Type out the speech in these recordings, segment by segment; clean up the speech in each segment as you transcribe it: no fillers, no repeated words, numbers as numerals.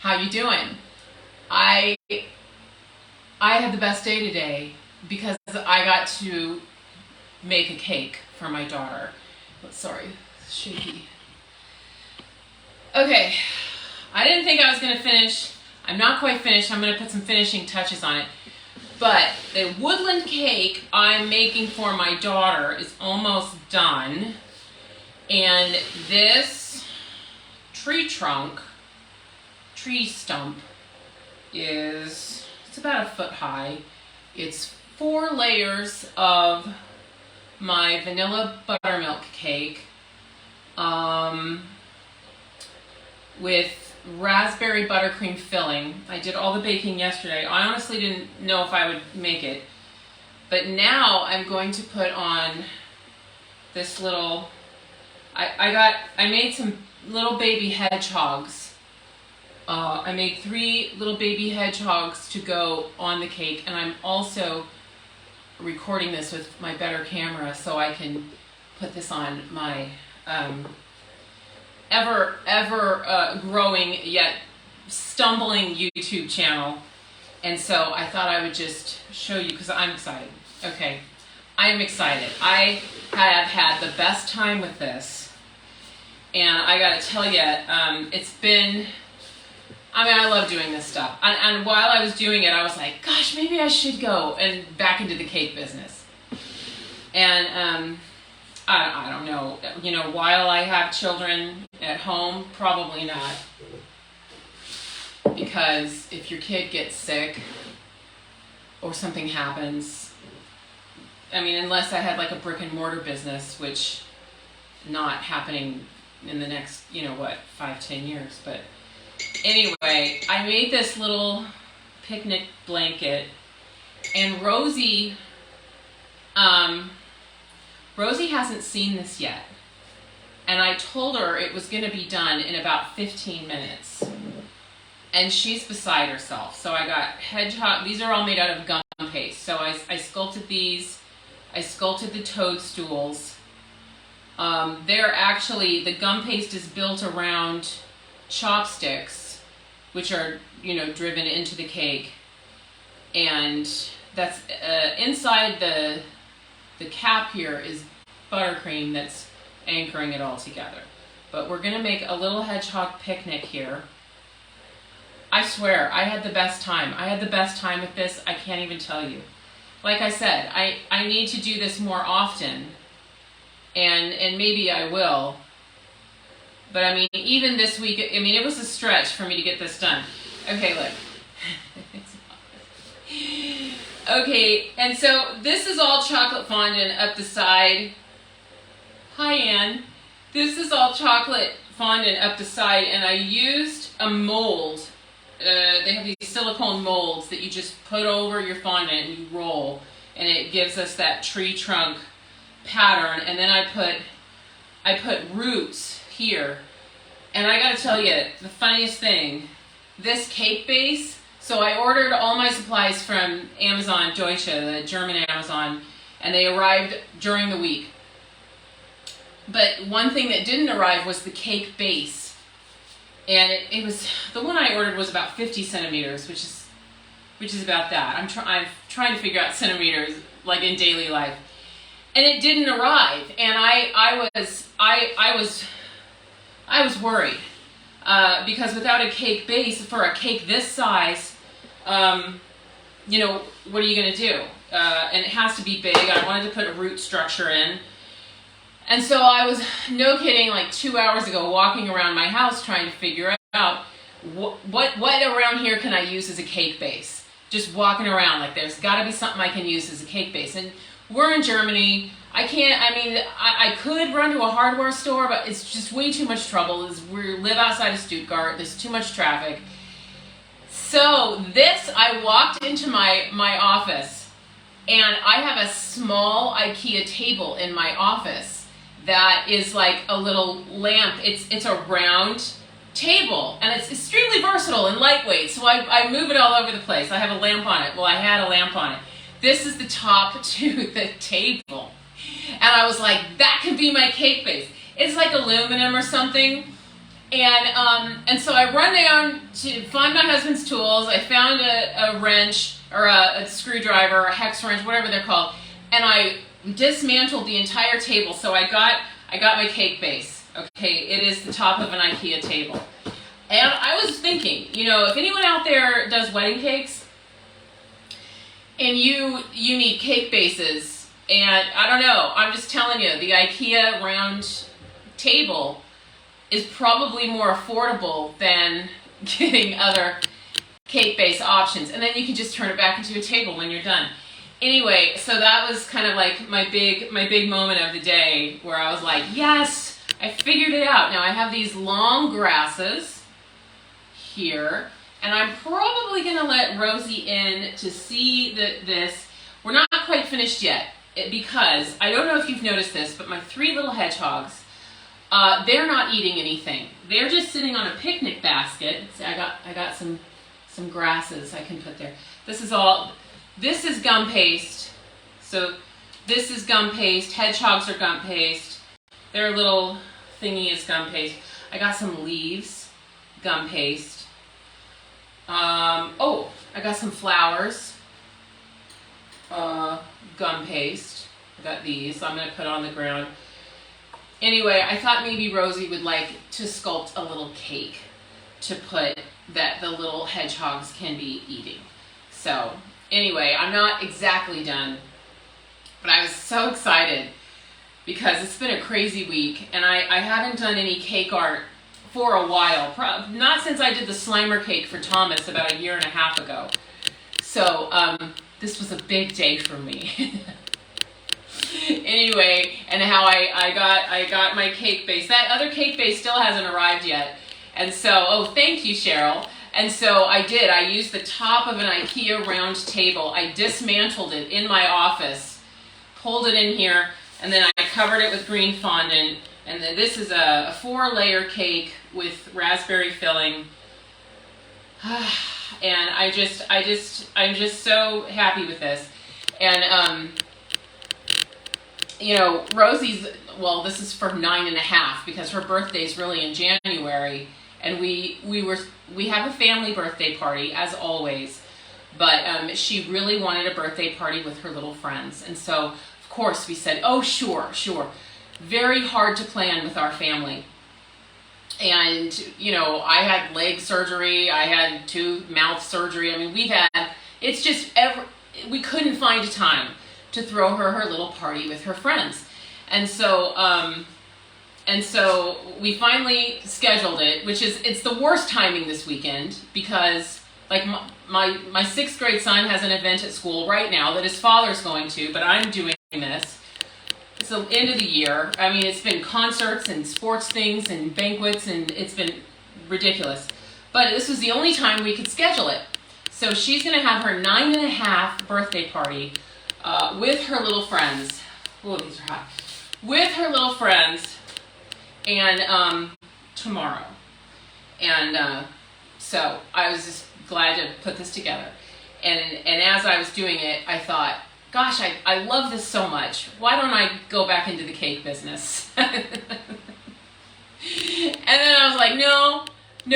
How you doing? I had the best day today because I got to make a cake for my daughter. Sorry, shaky. Okay, I didn't think I was going to finish. I'm not quite finished. I'm going to put some finishing touches on it. But the woodland cake I'm making for my daughter is almost done. And this tree stump it's about 1 foot high. It's 4 layers of my vanilla buttermilk cake with raspberry buttercream filling. I did all the baking yesterday. I honestly didn't know if I would make it, but now I'm going to put on this little, I made some little baby hedgehogs. I made 3 little baby hedgehogs to go on the cake, and I'm also recording this with my better camera so I can put this on my ever growing yet stumbling YouTube channel. And so I thought I would just show you because I'm excited. Okay, I am excited. I have had the best time with this, and I gotta tell you, it's been, I love doing this stuff. And while I was doing it, I was like, gosh, maybe I should go and back into the cake business. And I don't know, while I have children at home, probably not. Because if your kid gets sick or something happens, unless I had like a brick and mortar business, which not happening in the next, 5-10 years, but anyway, I made this little picnic blanket, and Rosie hasn't seen this yet, and I told her it was going to be done in about 15 minutes, and she's beside herself. So I got hedgehog, these are all made out of gum paste, so I sculpted these, I sculpted the toadstools. They're actually, the gum paste is built around chopsticks, which are, driven into the cake, and that's inside the cap here is buttercream that's anchoring it all together. But we're gonna make a little hedgehog picnic here. I swear, I had the best time. I had the best time with this. I can't even tell you. Like I said, I need to do this more often, and maybe I will. But even this week, it was a stretch for me to get this done. Okay, look. Okay, and so this is all chocolate fondant up the side. Hi, Ann. This is all chocolate fondant up the side, and I used a mold. They have these silicone molds that you just put over your fondant and you roll, and it gives us that tree trunk pattern. And then I put roots here. And I gotta tell you, the funniest thing, this cake base, so I ordered all my supplies from Amazon Deutsche, the German Amazon, and they arrived during the week. But one thing that didn't arrive was the cake base. And it was, the one I ordered was about 50 centimeters, which is about that. I'm trying to figure out centimeters, like in daily life. And it didn't arrive, and I was worried because without a cake base for a cake this size, what are you going to do? And it has to be big. I wanted to put a root structure in. And so I was, no kidding, like 2 hours ago walking around my house trying to figure out what around here can I use as a cake base. Just walking around, like there's got to be something I can use as a cake base. And we're in Germany. I can't, I could run to a hardware store, but it's just way too much trouble. We live outside of Stuttgart. There's too much traffic. So I walked into my office, and I have a small Ikea table in my office that is like a little lamp. It's a round table, and it's extremely versatile and lightweight, so I move it all over the place. I have a lamp on it. Well, I had a lamp on it. This is the top to the table. And I was like, that could be my cake base. It's like aluminum or something, And so I run down to find my husband's tools. I found a wrench or a screwdriver, a hex wrench, whatever they're called, and I dismantled the entire table. So I got my cake base. Okay, it is the top of an Ikea table. And I was thinking, you know, if anyone out there does wedding cakes and you need cake bases, and I don't know, I'm just telling you, the Ikea round table is probably more affordable than getting other cake base options. And then you can just turn it back into a table when you're done. Anyway, so that was kind of like my big moment of the day, where I was like, yes, I figured it out. Now I have these long grasses here, and I'm probably gonna let Rosie in to see this. We're not quite finished yet, because I don't know if you've noticed this, but my 3 little hedgehogs, they're not eating anything. They're just sitting on a picnic basket. See, I got some grasses I can put there. This is gum paste. So this is gum paste. Hedgehogs are gum paste. Their little thingy is gum paste. I got some leaves, gum paste. Oh, I got some flowers, gum paste. I got these, so I'm gonna put on the ground. Anyway, I thought maybe Rosie would like to sculpt a little cake to put that the little hedgehogs can be eating. So anyway, I'm not exactly done, but I was so excited because it's been a crazy week, and I haven't done any cake art for a while. Not since I did the Slimer cake for Thomas about 1.5 years ago. So this was a big day for me. Anyway, and how I got my cake base. That other cake base still hasn't arrived yet. And so, oh, thank you, Cheryl. And so I used the top of an Ikea round table. I dismantled it in my office, pulled it in here, and then I covered it with green fondant. And then this is a 4-layer cake with raspberry filling. And I'm just so happy with this. And you know, Rosie's, well, this is for 9.5 because her birthday's really in January, and we have a family birthday party as always, but she really wanted a birthday party with her little friends, and so of course we said, oh sure. Very hard to plan with our family. And you know, I had leg surgery, I had tooth mouth surgery. I mean, we couldn't find a time to throw her little party with her friends. And so we finally scheduled it, it's the worst timing this weekend because like my 6th grade son has an event at school right now that his father's going to, but I'm doing this. It's the end of the year. I mean, it's been concerts and sports things and banquets, and it's been ridiculous. But this was the only time we could schedule it. So she's gonna have her 9.5 birthday party with her little friends. Oh, these are hot. With her little friends, and tomorrow. And so I was just glad to put this together. And as I was doing it, I thought, gosh, I love this so much. Why don't I go back into the cake business? And then I was like, no,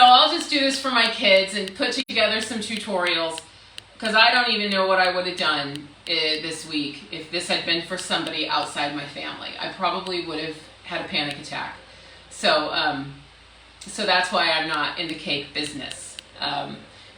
I'll just do this for my kids and put together some tutorials, because I don't even know what I would have done this week if this had been for somebody outside my family. I probably would have had a panic attack. So that's why I'm not in the cake business,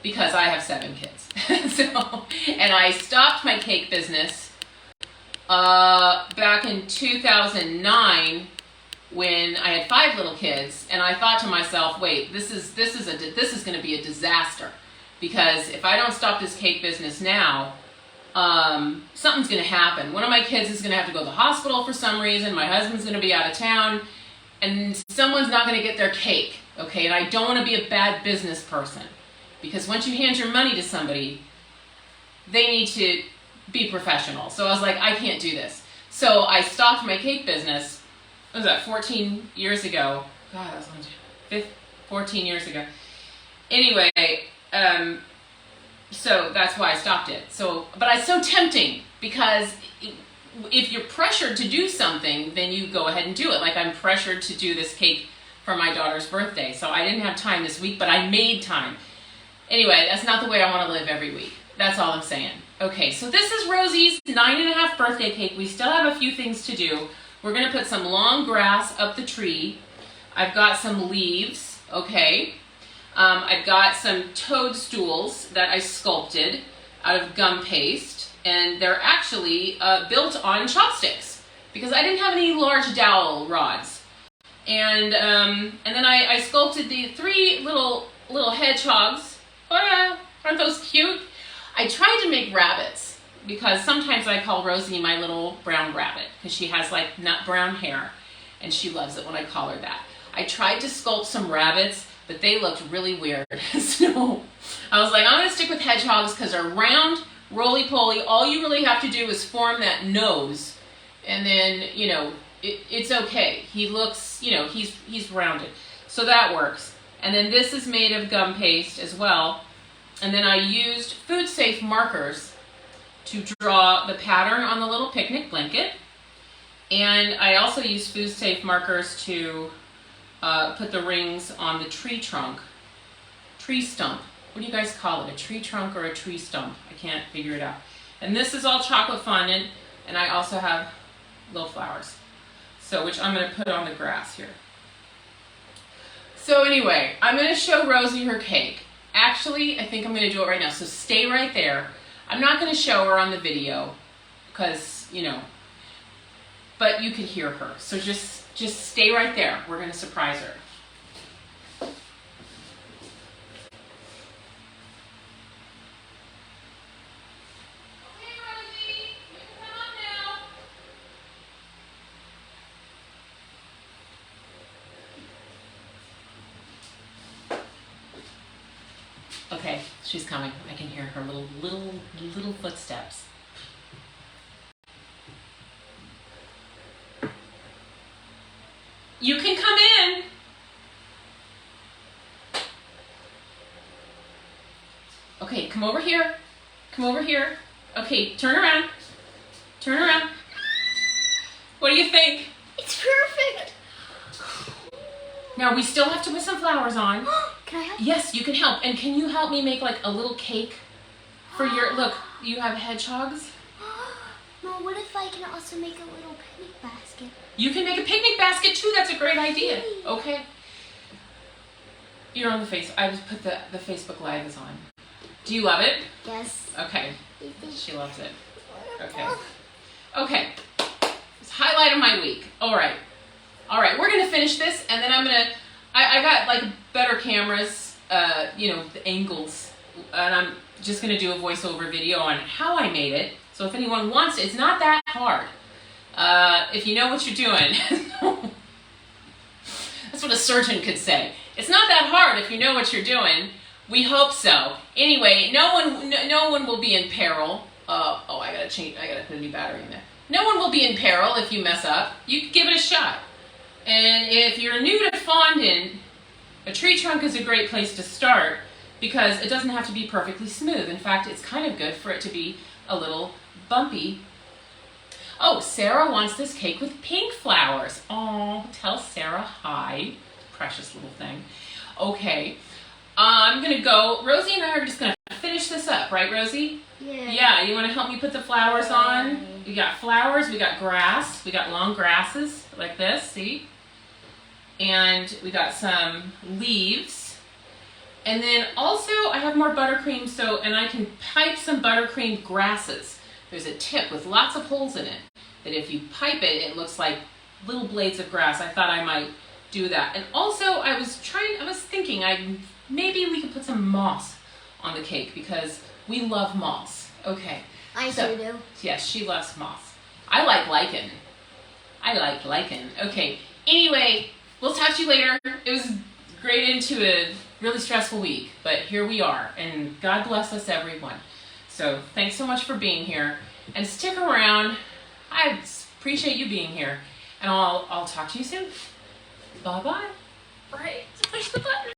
because I have 7 kids. And I stopped my cake business back in 2009 when I had 5 little kids, and I thought to myself, wait, this is going to be a disaster, because if I don't stop this cake business now, something's going to happen. One of my kids is going to have to go to the hospital for some reason. My husband's going to be out of town, and someone's not going to get their cake. Okay, and I don't want to be a bad business person, because once you hand your money to somebody, they need to be professional. So I was like, I can't do this. So I stopped my cake business. What was that, 14 years ago? God, that was 14 years ago. Anyway, so that's why I stopped it. But it's so tempting, because if you're pressured to do something, then you go ahead and do it. Like, I'm pressured to do this cake for my daughter's birthday. So I didn't have time this week, but I made time. Anyway, that's not the way I want to live every week. That's all I'm saying. Okay, so this is Rosie's 9.5 birthday cake. We still have a few things to do. We're going to put some long grass up the tree. I've got some leaves, okay. I've got some toadstools that I sculpted out of gum paste, and they're actually built on chopsticks because I didn't have any large dowel rods. And then I sculpted the 3 little hedgehogs. Oh yeah, aren't those cute? I tried to make rabbits because sometimes I call Rosie my little brown rabbit because she has like nut brown hair and she loves it when I call her that. I tried to sculpt some rabbits, but they looked really weird. So I was like, I'm gonna stick with hedgehogs because they're round, roly-poly. All you really have to do is form that nose, and then, you know, it's okay. He looks, you know, he's rounded. So that works. And then this is made of gum paste as well. And then I used food safe markers to draw the pattern on the little picnic blanket. And I also used food safe markers to put the rings on the tree trunk. Tree stump. What do you guys call it? A tree trunk or a tree stump? I can't figure it out. And this is all chocolate fondant, and I also have little flowers. So, which I'm going to put on the grass here. So anyway, I'm going to show Rosie her cake. Actually, I think I'm going to do it right now. So stay right there. I'm not going to show her on the video because, you know, but you can hear her. So just stay right there. We're going to surprise her. Okay, Rosie, you can come on now. Okay, she's coming. I can hear her little footsteps. You can come in. Okay, come over here. Come over here. Okay, turn around. Turn around. What do you think? It's perfect. Now we still have to put some flowers on. Can I help? Yes, you can help. And can you help me make like a little cake for your, look, you have hedgehogs. Mom, what if I can also make a little picnic basket? You can make a picnic basket too. That's a great idea. Okay. You're on the face. I just put the Facebook Live is on. Do you love it? Yes. Okay. She loves it. Okay. Okay. It's highlight of my week. All right. All right. We're gonna finish this, and then I'm gonna. I got like better cameras. You know, the angles, and I'm just gonna do a voiceover video on how I made it. So if anyone wants it, it's not that hard. If you know what you're doing. That's what a surgeon could say. It's not that hard if you know what you're doing. We hope so. Anyway, no one will be in peril. Oh, I gotta put a new battery in there. No one will be in peril if you mess up. You can give it a shot. And if you're new to fondant, a tree trunk is a great place to start because it doesn't have to be perfectly smooth. In fact, it's kind of good for it to be a little bumpy. Oh, Sarah wants this cake with pink flowers. Oh, tell Sarah hi. Precious little thing. Okay, I'm gonna go. Rosie and I are just gonna finish this up, right, Rosie? Yeah. Yeah, you wanna help me put the flowers on? We got flowers, we got grass, we got long grasses like this, see? And we got some leaves. And then also I have more buttercream, and I can pipe some buttercream grasses. There's a tip with lots of holes in it that if you pipe it, it looks like little blades of grass. I thought I might do that. And also I was thinking maybe we could put some moss on the cake because we love moss. Okay. I sure do. Yes, she loves moss. I like lichen. Okay. Anyway, we'll talk to you later. It was great into a really stressful week, but here we are, and God bless us everyone. So thanks so much for being here, and stick around. I appreciate you being here, and I'll talk to you soon. Bye bye. All right, push the button.